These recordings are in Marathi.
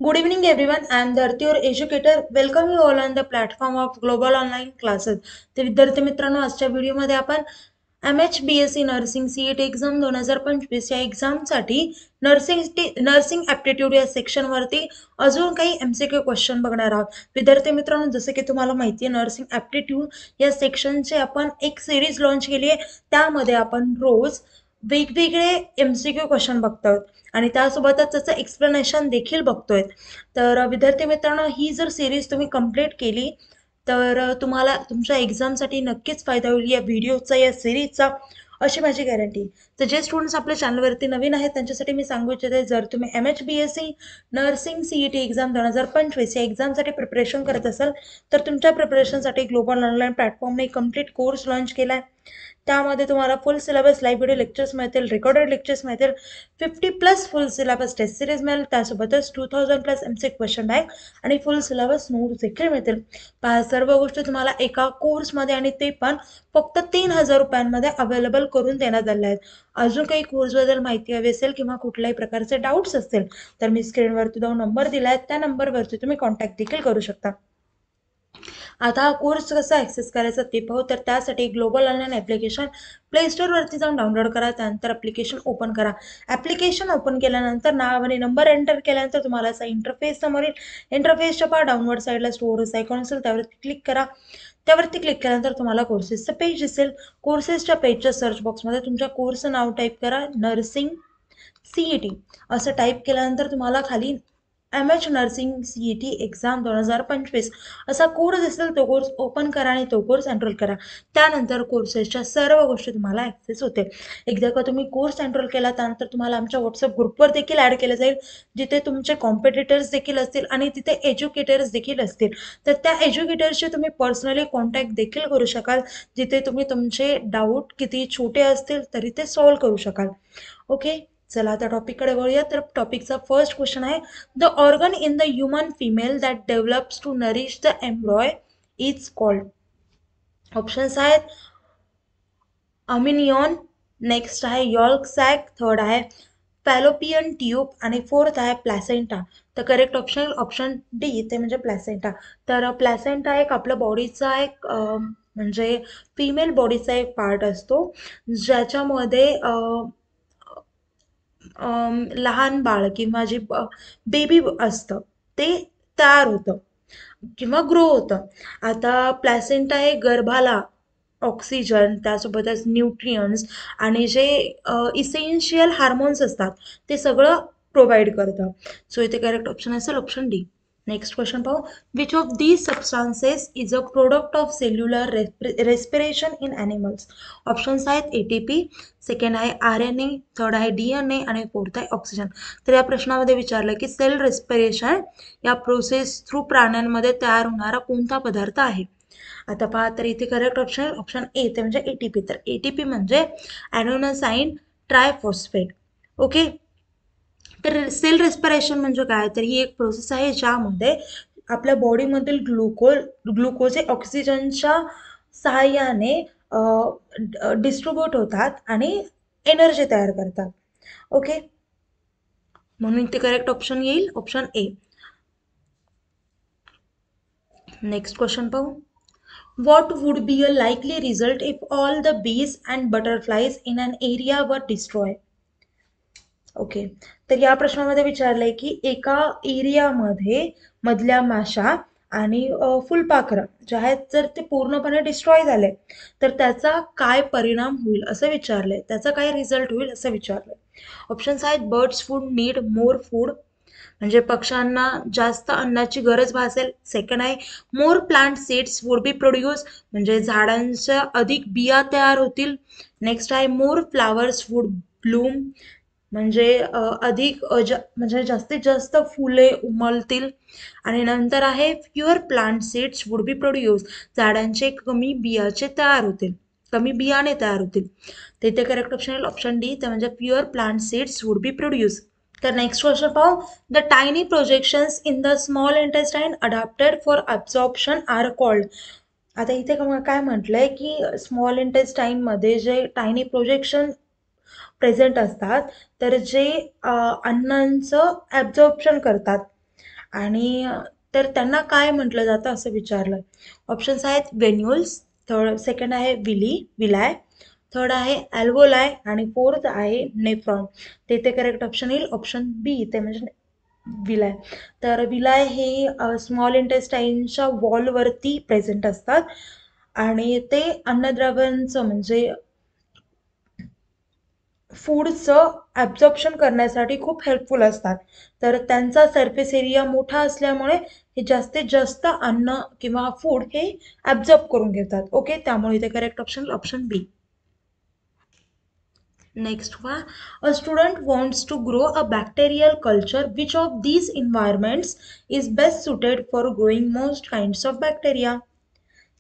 Good evening, everyone. I am Dharti, your educator. Welcome you all on the platform of Global Online Classes. तर विद्यार्थी मित्रांनो, आजच्या व्हिडिओमध्ये आपण MHBSc नर्सिंग CET एक्झाम 2025 या एक्झामसाठी नर्सिंग ॲप्टिट्यूड या सेक्शनवरती अजून काही MCQ क्वेश्चन बघणार आहोत. विद्यार्थी मित्रांनो, जसं की तुम्हाला माहिती आहे, नर्सिंग ॲप्टिट्यूड या सेक्शनचे आपण एक सिरीज लॉन्च केली आहे. त्यामध्ये आपण रोज वेगवेगळे MCQ क्वेश्चन बघतोय आणि त्यासोबतच त्याचं एक्सप्लेनेशन देखील बघतोय. तर विद्यार्थी मित्रांनो, ही जर सिरीज तुम्ही कंप्लीट केली तर तुम्हाला तुमच्या एक्झामसाठी नक्कीच फायदा होईल या व्हिडिओचा, या सिरीजचा, अशी माझी गॅरंटी. तर जे स्टुडंट्स आपल्या चॅनलवरती नवीन आहेत त्यांच्यासाठी मी सांगू इच्छिते, जर तुम्ही MHBSc नर्सिंग CET एक्झाम 2025 या एक्झामसाठी प्रिपरेशन करत असाल तर तुमच्या प्रिपरेशनसाठी ग्लोबल ऑनलाईन प्लॅटफॉर्मने कंप्लीट कोर्स लॉन्च केला आहे. त्यामध्ये तुम्हाला full syllabus live video lectures मिळतील, रेकॉर्डेड लेक्चर्स मिळतील, 50+ फुल सिलेबस टेस्ट सिरीज मिळेल, त्यासोबतच 2000+ MC क्वेश्चन बँक आणि फुल सिलेबस नोट्स देखील मिळतील. पहा, सर्व गोष्टी तुम्हाला एका कोर्समध्ये आणि ते पण फक्त 3000 रुपयांमध्ये अवेलेबल करून देण्यात आले आहेत. अजून काही कोर्सबद्दल माहिती हवी असेल किंवा कुठल्याही प्रकारचे डाऊट्स असतील तर मी स्क्रीनवरती 2 नंबर दिला आहे, त्या नंबरवरती तुम्ही कॉन्टॅक्ट देखील करू शकता. आता हा कोर्स कसा ॲक्सेस करायचा ते पाहू. तर त्यासाठी ग्लोबल ऑनलाईन ॲप्लिकेशन प्ले स्टोअरवरती जाऊन डाउनलोड करा. त्यानंतर ॲप्लिकेशन ओपन करा. ॲप्लिकेशन ओपन केल्यानंतर नाव आणि नंबर एंटर केल्यानंतर तुम्हाला असा इंटरफेस समोर येईल. इंटरफेसच्या पहा डाउनवर्ड साईडला स्टोअर्स आयकॉन असेल, त्यावरती क्लिक करा. त्यावरती क्लिक केल्यानंतर तुम्हाला कोर्सेसचं पेज दिसेल. कोर्सेसच्या पेजच्या सर्च बॉक्समध्ये तुमच्या कोर्सचं नाव टाईप करा, नर्सिंग CET असं टाईप केल्यानंतर तुम्हाला खाली MH नर्सिंग CET एक्झाम 2025 असा कोर्स दिसेल. तो कोर्स ओपन करा आणि तो कोर्स एनरोल करा. त्यानंतर कोर्सेसच्या सर्व गोष्टी तुम्हाला ॲक्सेस होते. एकदा का तुम्ही कोर्स एनरोल केला त्यानंतर तुम्हाला आमच्या व्हॉट्सअप ग्रुपवर देखील ॲड केलं जाईल, जिथे तुमचे कॉम्पिटिटर्स देखील असतील आणि तिथे एज्युकेटर्स देखील असतील. तर त्या एज्युकेटर्सशी तुम्ही पर्सनली कॉन्टॅक्ट देखील करू शकाल, जिथे तुम्ही तुमचे डाऊट किती छोटे असतील तरी ते सॉल्व्ह करू शकाल. ओके, चला आता टॉपिककडे वळूया. तर टॉपिकचा फर्स्ट क्वेश्चन आहे, the organ in the human female that develops to nourish the embryo is called. Options आहेत अमिनियॉन, नेक्स्ट आहे यॉल्क सॅक, थर्ड आहे फॅलोपियन ट्यूब आणि फोर्थ आहे प्लॅसेंटा. तर करेक्ट ऑप्शन ऑप्शन डी, ते म्हणजे प्लॅसेंटा. तर प्लॅसेंटा एक आपल्या बॉडीचा एक म्हणजे फिमेल बॉडीचा एक पार्ट असतो, ज्याच्यामध्ये लहान बाळ किंवा जे बेबी असतं ते तयार होतं किंवा ग्रो होतं. आता प्लॅसेंटा हे गर्भाला ऑक्सिजन, त्यासोबतच न्यूट्रियन्स आणि जे इसेन्शियल हार्मोन्स असतात ते सगळं प्रोव्हाइड करतं. सो इथे करेक्ट ऑप्शन असेल ऑप्शन डी. नेक्स्ट क्वेश्चन पाहू, which of these substances is a product of cellular respiration in animals. Options आहेत ATP, सेकंड आहे RNA, थर्ड आहे DNA आणि फोर्थ आहे ऑक्सिजन. तर या प्रश्नामध्ये विचारलं की सेल रेस्पिरेशन या प्रोसेस थ्रू प्राण्यांमध्ये तयार होणारा कोणता पदार्थ आहे. आता पहा, तर इथे करेक्ट ऑप्शन ऑप्शन ए, ते म्हणजे ATP. तर ATP म्हणजे ॲडेनोसाईन ट्रायफॉस्फेट. ओके, तर सेल रेस्पिरेशन म्हणजे काय, तर ही एक प्रोसेस आहे ज्यामध्ये आपल्या बॉडीमधील ग्लुकोज हे ऑक्सिजनच्या सहाय्याने डिस्ट्रीब्यूट होतात आणि एनर्जी तयार करतात. ओके, म्हणून इथे करेक्ट ऑप्शन येईल ऑप्शन ए. नेक्स्ट क्वेश्चन पाहू, what would be a likely result if all the bees and butterflies in an area were destroyed. Okay, तर या प्रश्नामध्ये विचारलंय की एका एरियामध्ये मधल्या माशा आणि फुलपाखरं जे आहेत जर ते पूर्णपणे डिस्ट्रॉय झाले तर त्याचा काय परिणाम होईल असं विचारलंय, त्याचा काय रिझल्ट होईल असं विचारलंय. ऑप्शन्स आहेत birds would need more food, म्हणजे पक्ष्यांना जास्त अन्नाची गरज भासेल. सेकंड आहे more plant seeds would be produce, म्हणजे झाडांच्या अधिक बिया तयार होतील. नेक्स्ट आहे मोर फ्लावर्स वुड ब्लूम, म्हणजे अधिक म्हणजे जास्तीत जास्त फुले उमलतील. आणि नंतर आहे fewer plant seeds would be produce, झाडांचे कमी बियाचे तयार होतील, कमी बियाणे तयार होतील. तिथे करेक्ट ऑप्शन येईल ऑप्शन डी, ते म्हणजे pure plant seeds would be produce. तर नेक्स्ट क्वेश्चन पाहू, the tiny projections in the small intestine adapted for absorption are called. आता इथे काय म्हटलंय की स्मॉल इंटेस्टाईनमध्ये जे टायनी प्रोजेक्शन प्रेझेंट असतात तर जे अन्नांचं ॲब्झॉर्प्शन करतात आणि तर त्यांना काय म्हटलं जातं असं विचारलं. ऑप्शन्स आहेत व्हेन्युल्स, सेकंड आहे विलाय, थर्ड आहे अल्व्होलाय आणि फोर्थ आहे नेफ्रॉन. ते करेक्ट ऑप्शन येईल ऑप्शन बी, ते म्हणजे विलाय. तर विलाय हे स्मॉल इंटेस्टाईनच्या वॉलवरती प्रेझेंट असतात आणि ते अन्नद्रव्यांचं म्हणजे फूडचं ॲब्झॉर्प्शन करण्यासाठी खूप हेल्पफुल असतात. तर त्यांचा सरफेस एरिया मोठा असल्यामुळे हे जास्तीत जास्त अन्न किंवा फूड हे ॲब्झॉर्ब करून घेतात. ओके, त्यामुळे इथे correct option option B. Next one, a student wants to grow a bacterial culture. Which of these environments is best suited for growing most kinds of bacteria?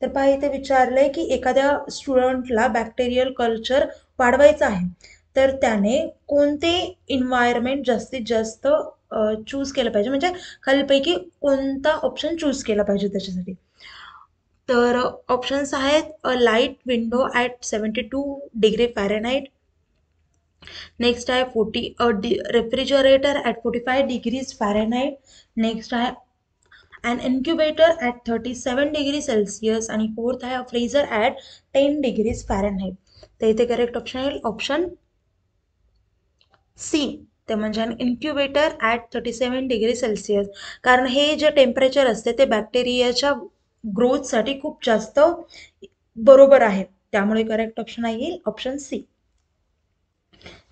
तर पहा इथे विचारलंय की एखाद्या स्टुडंटला बॅक्टेरियल कल्चर वाढवायचं आहे, तर त्याने कोणते इन्व्हायरमेंट जास्तीत जास्त चूज केलं पाहिजे, म्हणजे खालीलपैकी कोणता ऑप्शन चूज केला पाहिजे त्याच्यासाठी. तर ऑप्शन्स आहेत a light window at 72 degree Fahrenheit, next आहे refrigerator at 45 degrees Fahrenheit, next आहे an incubator at 37 degree Celsius आणि फोर्थ आहे फ्रीझर ॲट 10 डिग्रीज फॅरेनहाइट. तर इथे करेक्ट ऑप्शन आहे ऑप्शन सी, ते म्हणजे इन्क्युबेटर ॲट 37 डिग्री सेल्सिअस. कारण हे जे टेम्परेचर असते ते बॅक्टेरियाच्या ग्रोथसाठी खूप जास्त बरोबर आहे, त्यामुळे करेक्ट ऑप्शन आहे ऑप्शन सी.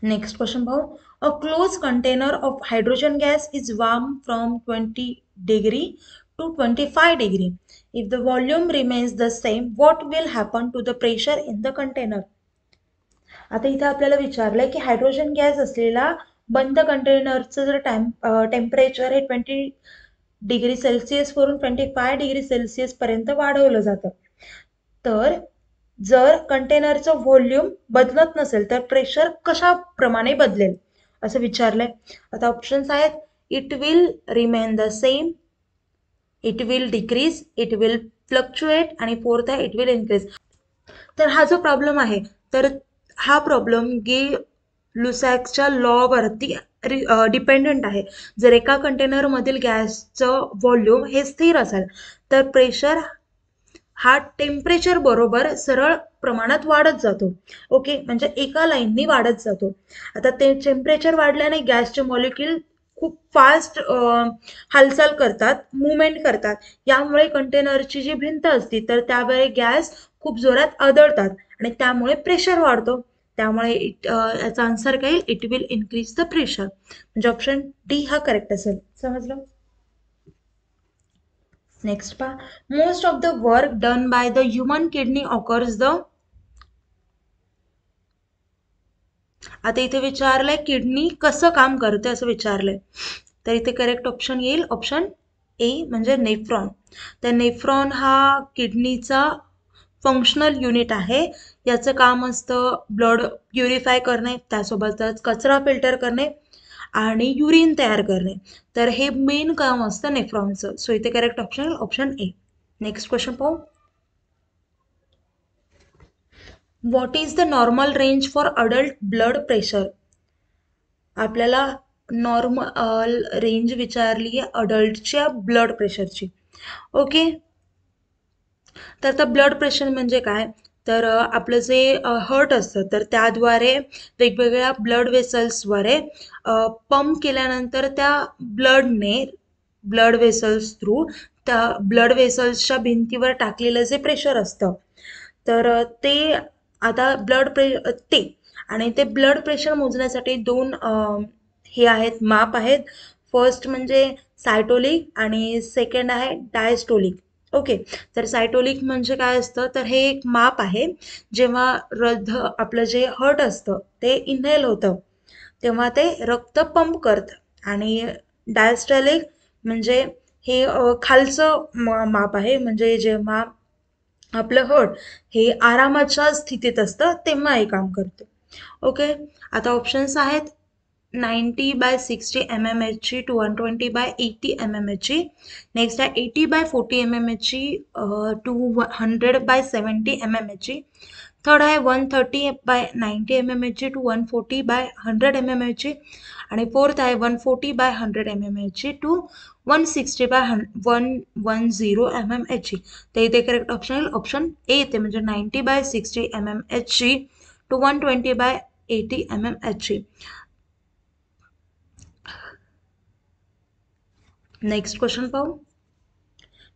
नेक्स्ट क्वेश्चन पाहू. A close container of hydrogen gas is warm from 20 degree to 25 degree. If the volume remains the same, what will happen to the pressure in the container? आता इथे आपल्याला विचारलंय की हायड्रोजन गॅस असलेला बंद कंटेनरचं जर टेम्परेचर हे 20 डिग्री सेल्सिअस वरून 25 डिग्री सेल्सिअस पर्यंत वाढवलं जातं, तर जर कंटेनरचं व्हॉल्यूम बदलत नसेल तर प्रेशर कशाप्रमाणे बदलेल असं विचारलंय. आता ऑप्शन्स आहेत it will remain the same, it will decrease, it will fluctuate आणि फोर्थ आहे इट विल इन्क्रीज. तर हा जो प्रॉब्लेम आहे, तर हा प्रॉब्लेम लुसॅकच्या लॉवरती डिपेंडंट आहे. जर एका कंटेनरमधील गॅसचं व्हॉल्यूम हे स्थिर असेल तर प्रेशर हा टेम्परेचर बरोबर सरळ प्रमाणात वाढत जातो. ओके, म्हणजे एका लाईननी वाढत जातो. आता ते टेम्परेचर वाढल्याने गॅसचे मॉलिक्यूल खूप फास्ट हालचाल करतात, मुवमेंट करतात. यामुळे कंटेनरची जी भिंत असते तर त्यावेळी गॅस खूप जोरात आदळतात आणि त्यामुळे प्रेशर वाढतो. त्यामुळे याचा आन्सर काय येईल, it will increase the pressure, म्हणजे ऑप्शन डी हा करेक्ट असेल. समजलं. नेक्स्ट पहा, most of the work done by the human kidney occurs the. आता इथे विचारलंय किडनी कसं काम करते असं विचारलंय, तर इथे करेक्ट ऑप्शन येईल ऑप्शन ए म्हणजे नेफ्रॉन. तर नेफ्रॉन हा किडनीचा फंक्शनल युनिट आहे. याचं काम असतं ब्लड प्युरिफाय करणे, त्यासोबतच कचरा फिल्टर करणे आणि युरिन तयार करणे. तर हे मेन काम असतं नेफ्रॉनचं. सो इथे correct option option A. Next question पाहू. What is the normal range for adult blood pressure? आपल्याला नॉर्मल रेंज विचारली आहे अडल्टच्या ब्लड प्रेशरची. ओके, तर आता ब्लड प्रेशर म्हणजे काय, तर आपलं जे हार्ट असतं तर त्याद्वारे वेगवेगळ्या ब्लड वेसल्सद्वारे पंप केल्यानंतर त्या ब्लड वेसल्स थ्रू त्या ब्लड वेसल्सच्या भिंतीवर टाकलेलं जे प्रेशर असतं, तर ते आता ते आणि ते ब्लड प्रेशर मोजण्यासाठी दोन हे आहेत, माप आहेत. फर्स्ट म्हणजे सायटोलिक आणि सेकंड आहे डायस्टोलिक. ओके, तर सायटोलिक म्हणजे काय असतं, तर हे एक माप आहे. जेव्हा आपलं जे हार्ट असतं ते इनहेल होतं तेव्हा ते रक्त पंप करतं, आणि डायस्टोलिक म्हणजे हे खालचं माप आहे, म्हणजे जेव्हा आपलं हार्ट हे आरामाच्या स्थितीत असतं तेव्हा हे काम करतं. ओके, आता ऑप्शन्स आहेत 90/60 mm ची, 220/80 mm ची, नेक्स्ट आहे 80/40 mm ची, 200/70 mm ची, थर्ड आहे 130/90 mmHg टू 140/100 mmHg आणि फोर्थ आहे 140/100 mmHg टू 160/110 mmHg. तर इथे करेक्ट ऑप्शन येईल ऑप्शन ए येते म्हणजे 90/60 mmHg to 120/80 mmHg. Next question पाहू.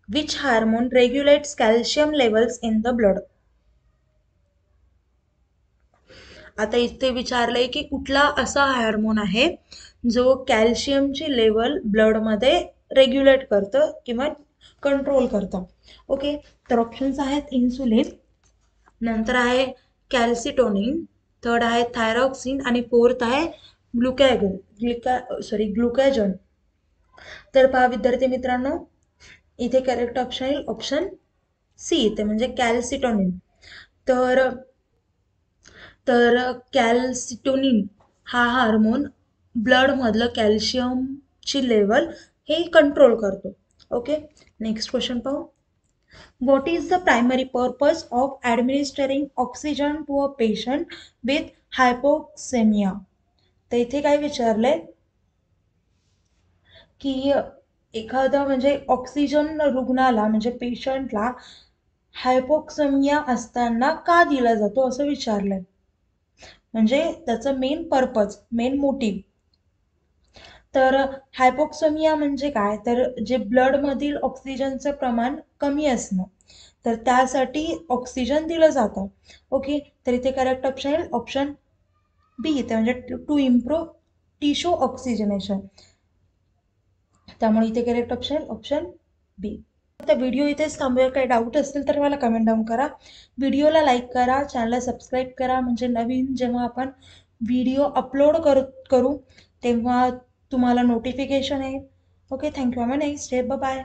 Which hormone regulates calcium levels in the blood. आता इथे विचारलंय की कुठला असा हार्मोन आहे जो कॅल्शियमची लेवल ब्लडमध्ये रेग्युलेट करतं किंवा कंट्रोल करतं. ओके, तर ऑप्शन्स आहेत इन्सुलिन, नंतर आहे कॅल्सिटोनिन, थर्ड आहे थायरॉक्सिन आणि फोर्थ आहे ग्लुकॅजन. तर पहा विद्यार्थी मित्रांनो, इथे करेक्ट ऑप्शन येईल ऑप्शन सी येते म्हणजे कॅल्सिटोनिन. तर तर कॅल्सिटोनिन हा हार्मोन ब्लडमधलं कॅल्शियमची लेवल हे कंट्रोल करतो. ओके, नेक्स्ट क्वेश्चन पाहू. What is the primary purpose of administering oxygen to a patient with hypoxemia. तर इथे काय विचारलंय की एखादा म्हणजे ऑक्सिजन रुग्णाला म्हणजे पेशंटला हायपोक्सेमिया असताना का दिला जातो असं विचारलंय. म्हणजे त्याचं मेन पर्पज, मेन मोटिव्ह. तर हायपोक्सेमिया म्हणजे काय, तर जे ब्लडमधील ऑक्सिजनचं प्रमाण कमी असणं, तर त्यासाठी ऑक्सिजन दिलं जातं. ओके, तर इथे करेक्ट ऑप्शन येईल ऑप्शन बी इथे म्हणजे टू इम्प्रूव्ह टिश्यू ऑक्सिजनेशन. त्यामुळे इथे करेक्ट ऑप्शन येईल ऑप्शन बी. आता व्हिडिओ इथेच थांबूया. काही डाऊट असतील तर मला कमेंट डाऊन करा. व्हिडिओला लाईक करा, चॅनलला सबस्क्राईब करा म्हणजे नवीन जेव्हा आपण व्हिडिओ अपलोड करू तेव्हा तुम्हाला नोटिफिकेशन येईल. Okay, thank you. Have a nice day. Bye.